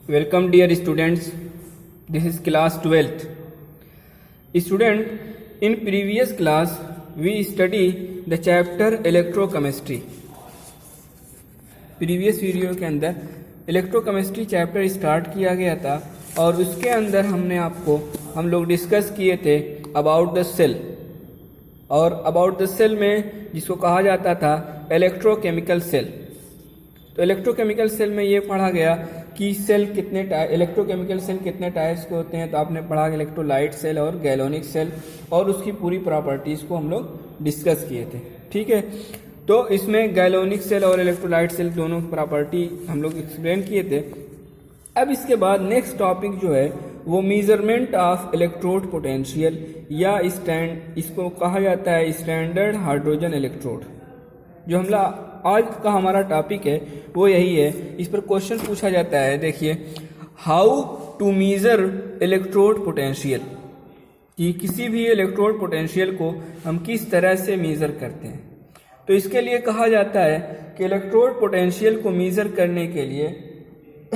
Welcome dear students, this is class 12th. Student, in previous class we study the chapter electrochemistry. Previous video के अंदर electrochemistry chapter start किया गया था और उसके अंदर हम लोग डिस्कस किए थे अबाउट द सेल, और अबाउट द सेल में जिसको कहा जाता था इलेक्ट्रोकेमिकल सेल। तो इलेक्ट्रोकेमिकल सेल में ये पढ़ा गया कि सेल इलेक्ट्रोकेमिकल सेल कितने टाइप्स के होते हैं। तो आपने पढ़ा इलेक्ट्रोलाइट सेल और गैलोनिक सेल, और उसकी पूरी प्रॉपर्टीज़ को हम लोग डिस्कस किए थे। ठीक है, तो इसमें गैलोनिक सेल और इलेक्ट्रोलाइट सेल दोनों की प्रॉपर्टी हम लोग एक्सप्लेन किए थे। अब इसके बाद नेक्स्ट टॉपिक जो है वो मेजरमेंट ऑफ इलेक्ट्रोड पोटेंशियल, या इसको कहा जाता है स्टैंडर्ड हाइड्रोजन इलेक्ट्रोड। जो आज का हमारा टॉपिक है वो यही है। इस पर क्वेश्चन पूछा जाता है, देखिए, how to measure electrode potential, कि किसी भी इलेक्ट्रोड पोटेंशियल को हम किस तरह से मेजर करते हैं। तो इसके लिए कहा जाता है कि इलेक्ट्रोड पोटेंशियल को मेजर करने के लिए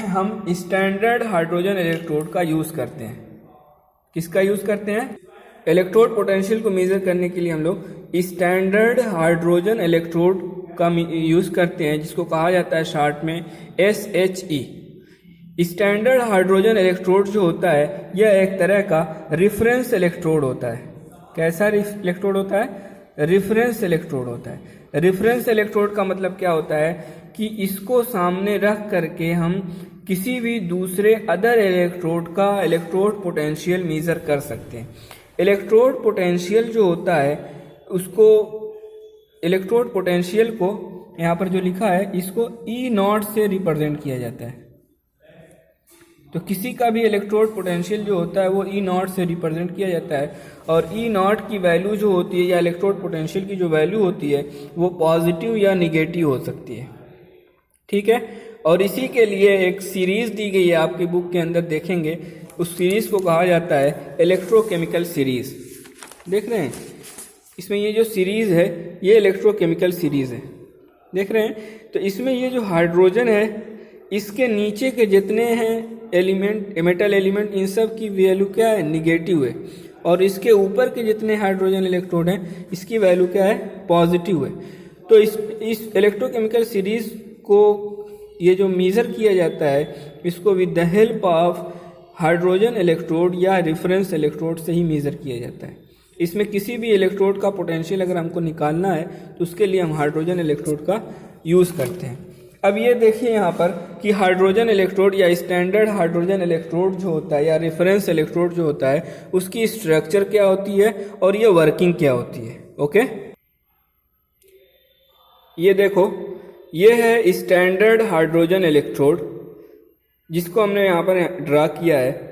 हम स्टैंडर्ड हाइड्रोजन इलेक्ट्रोड का यूज़ करते हैं। किसका यूज़ करते हैं? इलेक्ट्रोड पोटेंशियल को मेजर करने के लिए हम लोग स्टैंडर्ड हाइड्रोजन इलेक्ट्रोड का यूज़ करते हैं, जिसको कहा जाता है शॉर्ट में SHE। स्टैंडर्ड हाइड्रोजन इलेक्ट्रोड जो होता है यह एक तरह का रिफरेंस इलेक्ट्रोड होता है। कैसा इलेक्ट्रोड होता है? रिफरेंस इलेक्ट्रोड होता है। रिफरेंस इलेक्ट्रोड का मतलब क्या होता है कि इसको सामने रख करके हम किसी भी दूसरे अदर इलेक्ट्रोड का इलेक्ट्रोड पोटेंशियल मेजर कर सकते हैं। इलेक्ट्रोड पोटेंशियल जो होता है उसको, इलेक्ट्रोड पोटेंशियल को यहाँ पर जो लिखा है इसको E0 से रिप्रेजेंट किया जाता है। तो किसी का भी इलेक्ट्रोड पोटेंशियल जो होता है वो E0 से रिप्रेजेंट किया जाता है, और E0 की वैल्यू जो होती है, या इलेक्ट्रोड पोटेंशियल की जो वैल्यू होती है वो पॉजिटिव या निगेटिव हो सकती है। ठीक है, और इसी के लिए एक सीरीज दी गई है आपकी बुक के अंदर, देखेंगे उस सीरीज को कहा जाता है इलेक्ट्रोकेमिकल सीरीज। देख रहे हैं इसमें ये जो सीरीज है ये इलेक्ट्रोकेमिकल सीरीज है, देख रहे हैं। तो इसमें ये जो हाइड्रोजन है इसके नीचे के जितने हैं एलिमेंट, मेटल एलिमेंट, इन सब की वैल्यू क्या है? निगेटिव है। और इसके ऊपर के जितने हाइड्रोजन इलेक्ट्रोड हैं इसकी वैल्यू क्या है? पॉजिटिव है। तो इस इलेक्ट्रोकेमिकल सीरीज को ये जो मेजर किया जाता है इसको with the help of hydrogen electrode या रेफरेंस इलेक्ट्रोड से ही मेजर किया जाता है। इसमें किसी भी इलेक्ट्रोड का पोटेंशियल अगर हमको निकालना है तो उसके लिए हम हाइड्रोजन इलेक्ट्रोड का यूज़ करते हैं। अब ये देखिए यहाँ पर कि हाइड्रोजन इलेक्ट्रोड या स्टैंडर्ड हाइड्रोजन इलेक्ट्रोड जो होता है या रेफरेंस इलेक्ट्रोड जो होता है उसकी स्ट्रक्चर क्या होती है और ये वर्किंग क्या होती है। ओके, ये देखो, ये है स्टैंडर्ड हाइड्रोजन इलेक्ट्रोड जिसको हमने यहाँ पर ड्रा किया है।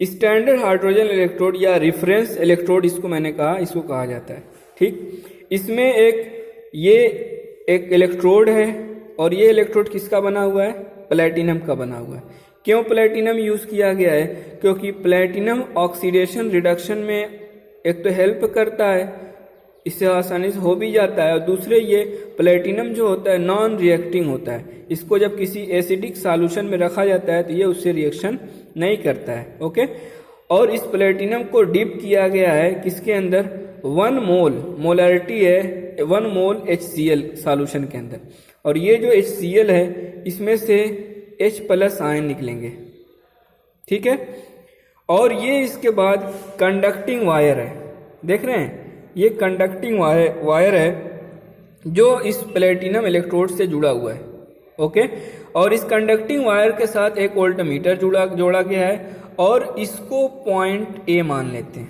स्टैंडर्ड हाइड्रोजन इलेक्ट्रोड या रेफरेंस इलेक्ट्रोड इसको मैंने कहा, इसको कहा जाता है। ठीक, इसमें ये एक इलेक्ट्रोड है, और ये इलेक्ट्रोड किसका बना हुआ है? प्लैटिनम का बना हुआ है। क्यों प्लैटिनम यूज़ किया गया है? क्योंकि प्लैटिनम ऑक्सीडेशन रिडक्शन में एक तो हेल्प करता है, इससे आसानी से हो भी जाता है, और दूसरे ये प्लैटिनम जो होता है नॉन रिएक्टिंग होता है। इसको जब किसी एसिडिक सॉल्यूशन में रखा जाता है तो ये उससे रिएक्शन नहीं करता है। ओके, और इस प्लैटिनम को डिप किया गया है किसके अंदर? 1 मोल, मोलरिटी है 1 मोल HCl सॉल्यूशन के अंदर, और ये जो HCl है इसमें से H+ आयन निकलेंगे। ठीक है, और ये इसके बाद कंडक्टिंग वायर है, देख रहे हैं, ये कंडक्टिंग वायर है जो इस प्लैटिनम इलेक्ट्रोड से जुड़ा हुआ है। ओके, और इस कंडक्टिंग वायर के साथ एक वोल्टमीटर जोड़ा गया है, और इसको पॉइंट A मान लेते हैं।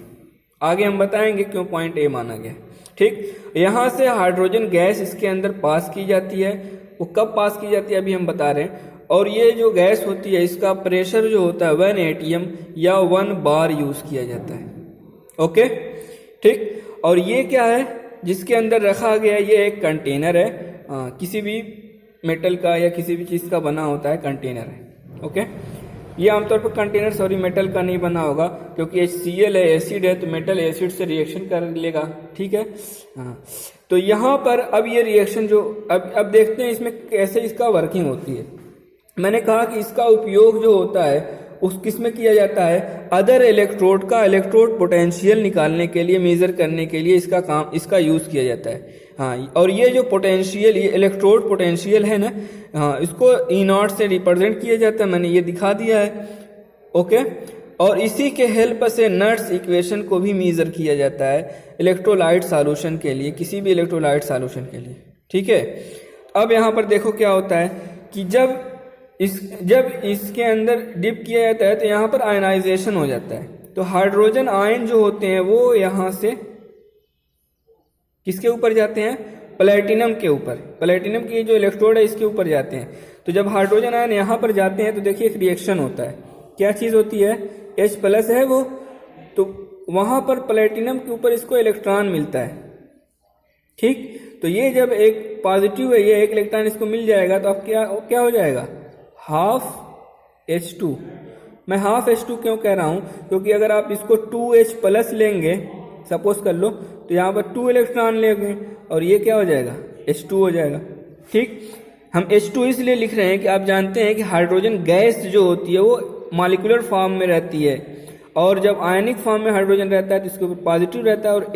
आगे हम बताएंगे क्यों पॉइंट A माना गया। ठीक, यहाँ से हाइड्रोजन गैस इसके अंदर पास की जाती है। वो कब पास की जाती है अभी हम बता रहे हैं। और ये जो गैस होती है इसका प्रेशर जो होता है 1 atm या 1 बार यूज़ किया जाता है। ओके, ठीक, और ये क्या है जिसके अंदर रखा गया है? ये एक कंटेनर है, किसी भी मेटल का या किसी भी चीज़ का बना होता है कंटेनर है। ओके, ये आमतौर पर कंटेनर मेटल का नहीं बना होगा, क्योंकि HCl है, एसिड है, तो मेटल एसिड से रिएक्शन कर लेगा। ठीक है, हाँ, तो यहाँ पर अब ये रिएक्शन जो अब देखते हैं इसमें कैसे इसका वर्किंग होती है। मैंने कहा कि इसका उपयोग जो होता है उस किस में किया जाता है, अदर इलेक्ट्रोड का इलेक्ट्रोड पोटेंशियल निकालने के लिए, मेजर करने के लिए इसका यूज़ किया जाता है। हाँ, और ये जो पोटेंशियल, ये इलेक्ट्रोड पोटेंशियल है ना, हाँ, इसको E0 से रिप्रेजेंट किया जाता है, मैंने ये दिखा दिया है। ओके, और इसी के हेल्प से नट्स इक्वेशन को भी मेजर किया जाता है इलेक्ट्रोलाइट सॉल्यूशन के लिए, किसी भी इलेक्ट्रोलाइट सॉल्यूशन के लिए। ठीक है, अब यहाँ पर देखो क्या होता है कि जब इसके अंदर डिप किया जाता है तो यहाँ पर आयनाइजेशन हो जाता है। तो हाइड्रोजन आयन जो होते हैं वो यहाँ से किसके ऊपर जाते हैं, प्लेटिनम के ऊपर, प्लेटिनम की जो इलेक्ट्रोड है इसके ऊपर जाते हैं। तो जब हाइड्रोजन आयन यहाँ पर जाते हैं तो देखिए एक रिएक्शन होता है, क्या चीज़ होती है, H+ है वो, तो वहाँ पर प्लेटिनम के ऊपर इसको इलेक्ट्रॉन मिलता है। ठीक, तो ये जब एक पॉजिटिव है, ये एक इलेक्ट्रॉन इसको मिल जाएगा तो अब क्या हो जाएगा, ½ H2। मैं ½ H2 क्यों कह रहा हूँ, क्योंकि अगर आप इसको 2H+ लेंगे, सपोज कर लो, तो यहाँ पर 2 इलेक्ट्रॉन लेंगे और ये क्या हो जाएगा, H2 हो जाएगा। ठीक, हम H2 इसलिए लिख रहे हैं कि आप जानते हैं कि हाइड्रोजन गैस जो होती है वो मॉलिक्यूलर फॉर्म में रहती है, और जब आयनिक फॉर्म में हाइड्रोजन रहता है तो इसके ऊपर पॉजिटिव रहता है और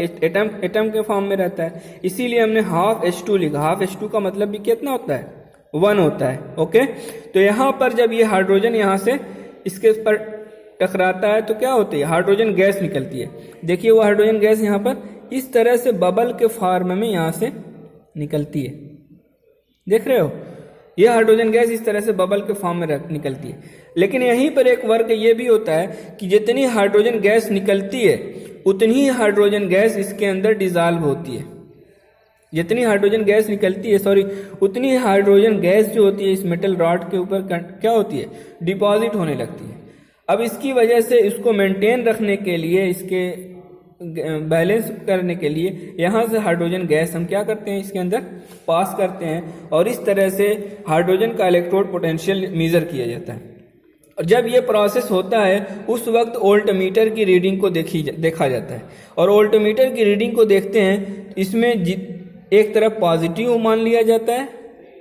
एटम के फॉर्म में रहता है, इसीलिए हमने ½ H2 लिखा। ½ H2 का मतलब भी कितना होता है, 1 होता है। ओके, तो यहाँ पर जब ये हाइड्रोजन यहाँ से इसके पर टकराता है तो क्या होती है, हाइड्रोजन गैस निकलती है। देखिए वो हाइड्रोजन गैस यहाँ पर इस तरह से बबल के फॉर्म में यहाँ से निकलती है, देख रहे हो, ये हाइड्रोजन गैस इस तरह से बबल के फॉर्म में निकलती है। लेकिन यहीं पर एक वर्क ये भी होता है कि जितनी हाइड्रोजन गैस निकलती है उतनी ही हाइड्रोजन गैस इसके अंदर डिजॉल्व होती है, जितनी हाइड्रोजन गैस निकलती है उतनी हाइड्रोजन गैस जो होती है इस मेटल रॉड के ऊपर क्या होती है, डिपॉजिट होने लगती है। अब इसकी वजह से इसको मेंटेन रखने के लिए, इसके बैलेंस करने के लिए यहाँ से हाइड्रोजन गैस हम क्या करते हैं, इसके अंदर पास करते हैं, और इस तरह से हाइड्रोजन का इलेक्ट्रोड पोटेंशियल मेजर किया जाता है। और जब ये प्रोसेस होता है उस वक्त वोल्टमीटर की रीडिंग को देखा जाता है, और वोल्टमीटर की रीडिंग को देखते हैं, इसमें एक तरफ पॉजिटिव मान लिया जाता है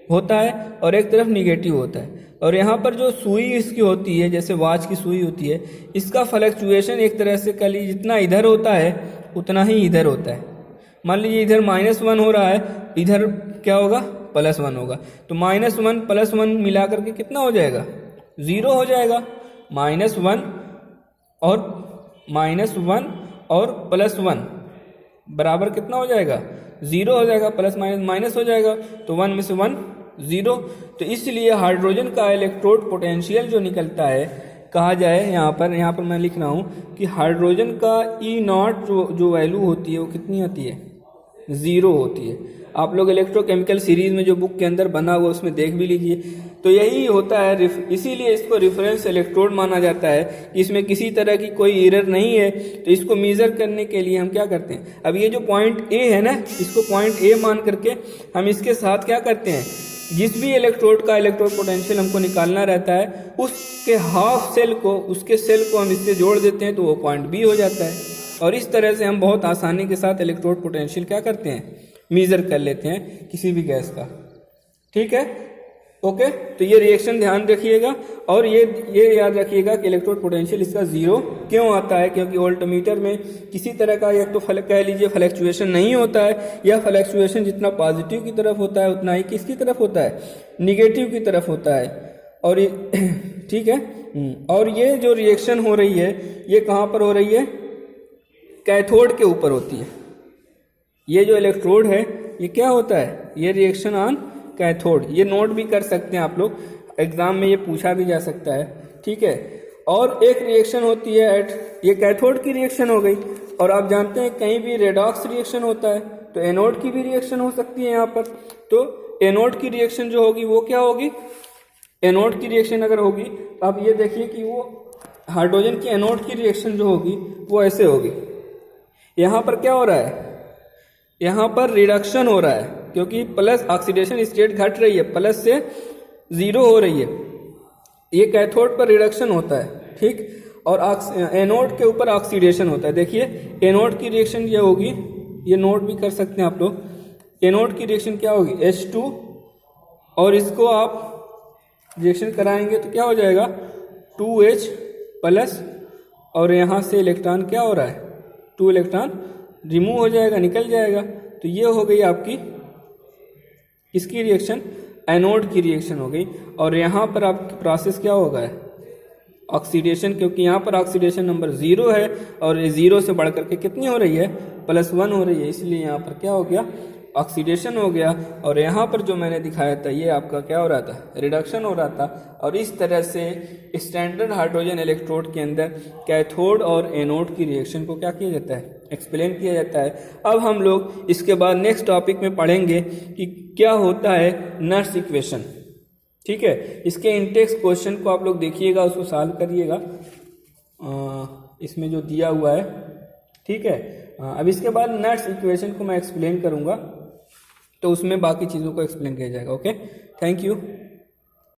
होता है और एक तरफ निगेटिव होता है। और यहाँ पर जो सुई इसकी होती है, जैसे वॉच की सुई होती है, इसका फ्लक्चुएशन एक तरह से कल जितना इधर होता है उतना ही इधर होता है। मान लीजिए इधर -1 हो रहा है, इधर क्या होगा, +1 होगा, तो -1 +1 मिला करके कितना हो जाएगा, 0 हो जाएगा। -1 और +1 बराबर कितना हो जाएगा, 0 हो जाएगा, प्लस माइनस हो जाएगा, तो 1 में से 1 0। तो इसलिए हाइड्रोजन का इलेक्ट्रोड पोटेंशियल जो निकलता है, कहा जाए यहाँ पर मैं लिख रहा हूँ कि हाइड्रोजन का E0 जो वैल्यू होती है वो कितनी होती है, 0 होती है। आप लोग इलेक्ट्रोकेमिकल सीरीज में जो बुक के अंदर बना हुआ उसमें देख भी लीजिए, तो यही होता है। इसीलिए इसको रेफरेंस इलेक्ट्रोड माना जाता है, इसमें किसी तरह की कोई एरर नहीं है। तो इसको मेजर करने के लिए हम क्या करते हैं, अब ये जो पॉइंट ए है ना, इसको पॉइंट ए मान करके हम इसके साथ क्या करते हैं, जिस भी इलेक्ट्रोड का इलेक्ट्रोड पोटेंशियल हमको निकालना रहता है उसके उसके सेल को हम इससे जोड़ देते हैं, तो वो पॉइंट बी हो जाता है। और इस तरह से हम बहुत आसानी के साथ इलेक्ट्रोड पोटेंशियल क्या करते हैं, मेजर कर लेते हैं किसी भी गैस का। ठीक है, ओके। तो ये रिएक्शन ध्यान रखिएगा, और ये याद रखिएगा कि इलेक्ट्रोड पोटेंशियल इसका 0 क्यों आता है, क्योंकि वोल्टमीटर में किसी तरह का एक तो कह लीजिए फ्लक्चुएशन नहीं होता है, या फ्लक्चुएशन जितना पॉजिटिव की तरफ होता है उतना ही किसकी तरफ होता है, निगेटिव की तरफ होता है। और ये ठीक है, और ये जो रिएक्शन हो रही है ये कहाँ पर हो रही है, कैथोड के ऊपर होती है। ये जो इलेक्ट्रोड है ये क्या होता है, ये रिएक्शन ऑन कैथोड, ये नोट भी कर सकते हैं आप लोग, एग्जाम में ये पूछा भी जा सकता है। ठीक है, और एक रिएक्शन होती है ये कैथोड की रिएक्शन हो गई। और आप जानते हैं कहीं भी रेडॉक्स रिएक्शन होता है तो एनोड की भी रिएक्शन हो सकती है यहाँ पर। तो एनोड की रिएक्शन जो होगी वो क्या होगी, एनोड की रिएक्शन अगर होगी, अब ये देखिए कि वो हाइड्रोजन की एनोड की रिएक्शन जो होगी वो ऐसे होगी। यहाँ पर क्या हो रहा है, यहाँ पर रिडक्शन हो रहा है, क्योंकि प्लस ऑक्सीडेशन स्टेट घट रही है, प्लस से 0 हो रही है। ये कैथोड पर रिडक्शन होता है, ठीक, और एनोड के ऊपर ऑक्सीडेशन होता है। देखिए एनोड की रिएक्शन क्या होगी, ये नोट भी कर सकते हैं आप लोग। एनोड की रिएक्शन क्या होगी, H2, और इसको आप रिएक्शन कराएंगे तो क्या हो जाएगा 2H प्लस, और यहाँ से इलेक्ट्रॉन क्या हो रहा है 2 इलेक्ट्रॉन रिमूव हो जाएगा, निकल जाएगा। तो ये हो गई आपकी किसकी रिएक्शन, एनोड की रिएक्शन हो गई। और यहाँ पर आपकी प्रोसेस क्या होगा ऑक्सीडेशन, क्योंकि यहाँ पर ऑक्सीडेशन नंबर 0 है और ये 0 से बढ़ करके कितनी हो रही है +1 हो रही है, इसलिए यहाँ पर क्या हो गया ऑक्सीडेशन हो गया। और यहाँ पर जो मैंने दिखाया था ये आपका क्या हो रहा था रिडक्शन हो रहा था। और इस तरह से स्टैंडर्ड हाइड्रोजन इलेक्ट्रोड के अंदर कैथोड और एनोड की रिएक्शन को क्या किया जाता है एक्सप्लेन किया जाता है। अब हम लोग इसके बाद नेक्स्ट टॉपिक में पढ़ेंगे कि क्या होता है नर्स इक्वेशन। ठीक है, इसके इंटेक्स क्वेश्चन को आप लोग देखिएगा, उसको सॉल्व करिएगा इसमें जो दिया हुआ है। ठीक है, अब इसके बाद नर्स इक्वेशन को मैं एक्सप्लेन करूंगा, तो उसमें बाकी चीज़ों को एक्सप्लेन किया जाएगा। Okay, thank you.